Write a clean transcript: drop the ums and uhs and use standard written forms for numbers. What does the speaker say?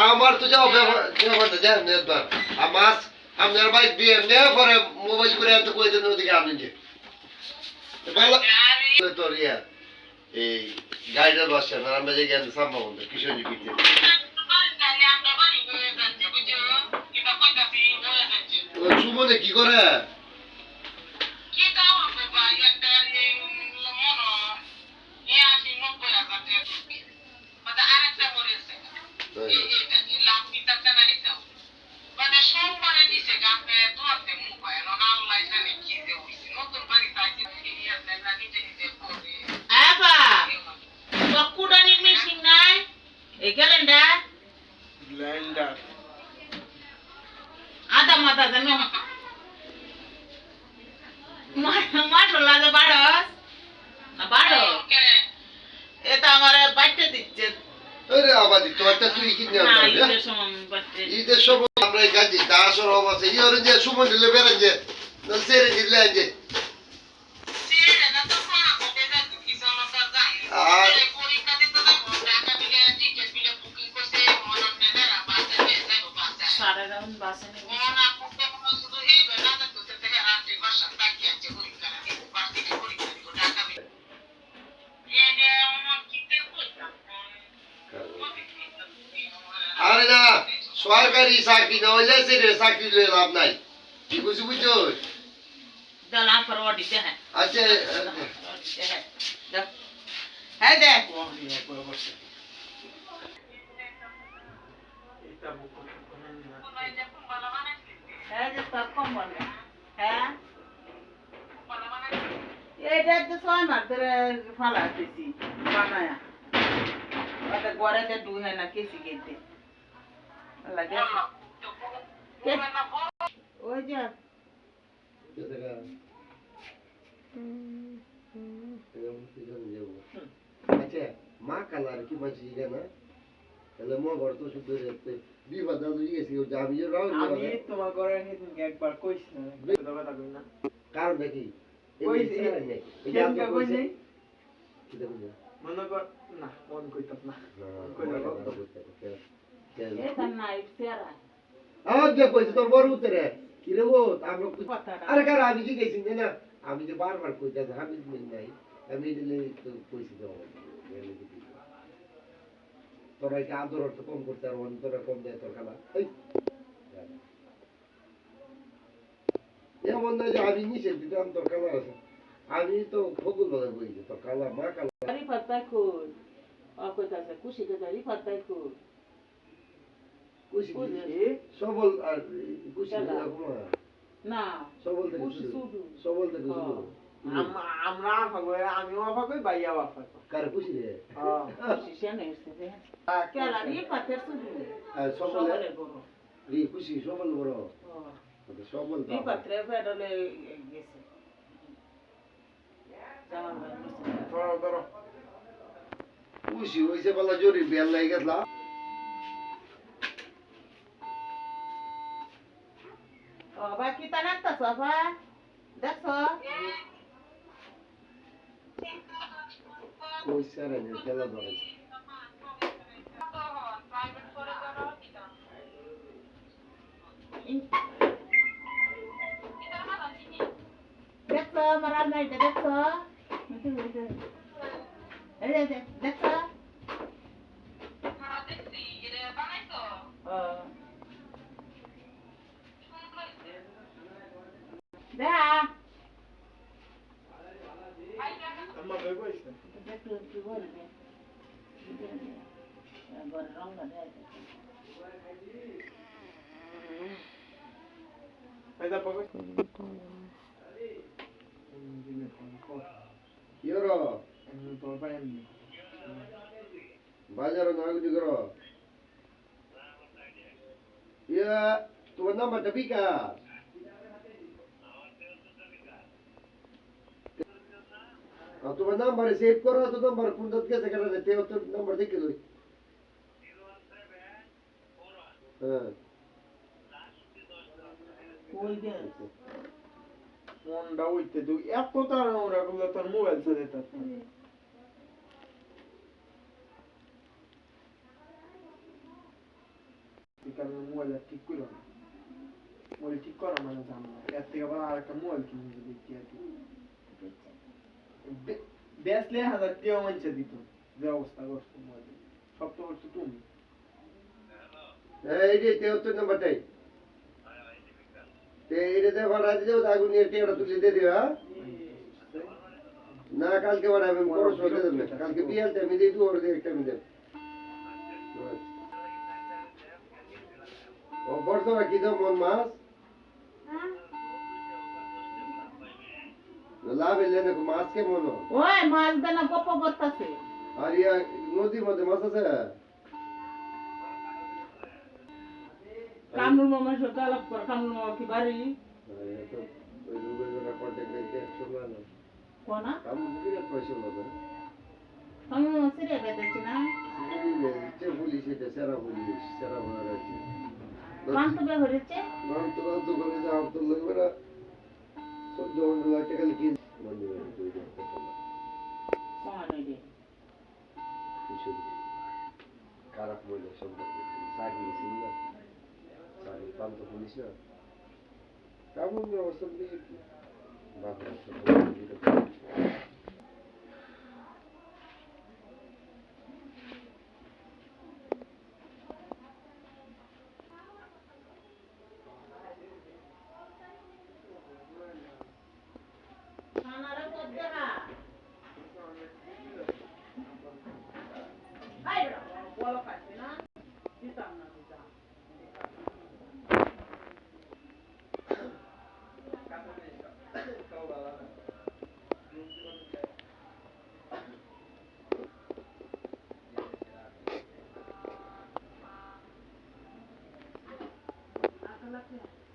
আমার তো যাও ব্যবহার যায় একবার আমার আপনার ভাই দিয়ে নে পরে মোবাইল করে এত কই দেন ওদিকে আপনি যে ভালো তোর ইয়া এই গাইডার বসে না আমরা যে জ্ঞান সম্ভব না কিশোরী বিদ্যে সুমনে কি করে ada mata tano মাঠো লাগে বাড়স না বাড়ো এটা আমার বাড়তে দিচ্ছে আরে আবাদি তোরটা তুই কি নিয়ে না আসবি ঈদের সময় বাড়তে ঈদের সময় আমরা এই গাজি দাসর অবস্থা এই ওরে যে সুমন দিলে বেরে যে না সেরে দিলে যে সেরে না তো কোন কোতে যা কি সমস্যা যায় আর পরীক্ষা দিতে যাব টাকা বিলে টিকেট বিলে বুকিং করতে মনে নেবে না বাসে যাইব বাসে সারা রাউন্ড বাসে নেবে না করতে কোনো শুধু এই বেলা তো করতে হয় আর এই বাসা তাকি আছে পরীক্ষা দিব বাসে পরীক্ষা দিব টাকা বিলে এই যে আমার কিতে কইতাম আরে না সরকারি চাকরি না হইলে সেরে চাকরি লয়ে লাভ নাই কি বুঝি বুঝছো দলা ফরওয়ার্ড দিতে হ্যাঁ আচ্ছা হ্যাঁ দেখ হ্যাঁ যে সব কম বলে হ্যাঁ এটা তো 6 মাস ধরে ফালা দিছি বানায়া ওটা গড়াতে দুহে না কেসি গেতে লাগে ওই যে আচ্ছা মা কালার কি বাঁচি না তাহলে মো ঘর তো শুধু রেতে বিবাদ দাদু গেছি ও জামি রাও আমি তোমার ঘরে নি তুমি একবার কইছ না কথা কই না কারণ দেখি কইছি এই যে আপনি কই নাই কি দেখুন মনে কর না মন কইতাম না এটা নাই সেরা আজ কইছি তোর বড় উত্তরে কি রে ও আমরা আরে কার আমি কি কইছি না আমি যে বারবার কইতাছি আমি নাই আমি দিলে তো কইছি দাও তোরা কি আদর অর্থ কম করতে আর তোরা কম দেয় তোর খালা এমন না যে আমি নিষেধ দিতাম তোর খালা আছে আমি তো ফকুল বলে বলছি তোর খালা মা খালা আরে পাতা কই কইতাছে খুশি করে পাতা কই খুশি সবল আর খুশি না সবল থেকে শুরু সবল থেকে শুরু আমরা আফা কই আমিও আফা কই ভাইয়াও আফা কই কার খুশি রে খুশি সেনে এসে কেলা নি পাতে শুধু সবল রে খুশি সবল বড় সবল নি পাত্রে ফেডলে গেছে ধরো খুশি হইছে বলা জোরি বেল লাগি গেছলা বাকি তা নাকতা সবা দেখো কইছে রে তেলা ধরে দেখো মারাল নাই দেখো এই দেখো দেখছি এটা বানাইছো দা আমার কই কইছ দেখো কি বলবে বড় রং না দেয় এটা পাকো কিয়রো তোর পাইম বাজার না গুজি করো ইয়া তোমার নাম্বারটা বিকাশ তোমার নাম্বার সেভ করো তো নাম্বার কোন দত গেছে কেন তে তো নাম্বার দেখে লই হ্যাঁ কই দে ফোনটা উইতে তুই এত তাড়াহুড়া করলে তোর মোবাইল ছেড়ে দিতে কারণে মোবাইলটা ঠিক করো না মোবাইল ঠিক করা মানে ঝামেলা এর থেকে আবার আর একটা মোবাইল কিনে দিচ্ছি আর কি বেচলে 1000 টাকা মানছে দিত যে অবস্থা করছো মোবাইল সব তো করছো তুমি এই যে 73 নাম্বারটাই এইটা দিয়ে ভাড়া দিয়ে দাও আগুন নিয়ে টেটা তুলে দিয়ে দিও হ্যাঁ না কালকে বাড়াবেন বড় চলে যাবে কালকে বিয়ালটা আমি দিয়ে দিই ওর দিয়ে একটা আমি দেব ও বর্তমান কি দাম মন মাছ লাভ এলে না মাছ কে মনো ওই মাছ দেনা গপ্প করতেছে আর ইয়া নদীর মধ্যে মাছ আছে কামরুল মামার সাথে আলাপ কর কামরুল মামা কি বাড়ি তো ওই রুবেলরা কন্টাক্ট দিতে শুনলা না কোনা আমি বুকিং পয়সা হবে কামরুল মামা সিরিয়া বেঁধেছে না যে পুলিশ এটা সেরা ভাড়া আছে কান্তবে হরেছে তো করে যাও তো লাগবে না সব জন লাখ টাকা লিখে মন্দির দুই দিন কোন রে কিছু খারাপ মহিলা সম্পর্কে সারি সিঙ্গা সারি পান্ত পুলিশ না কেমন অবস্থা দিয়ে বাবা খানারে করতে হা আই বড় খাচ্ছে না দিতাম না দিতাম আচ্ছা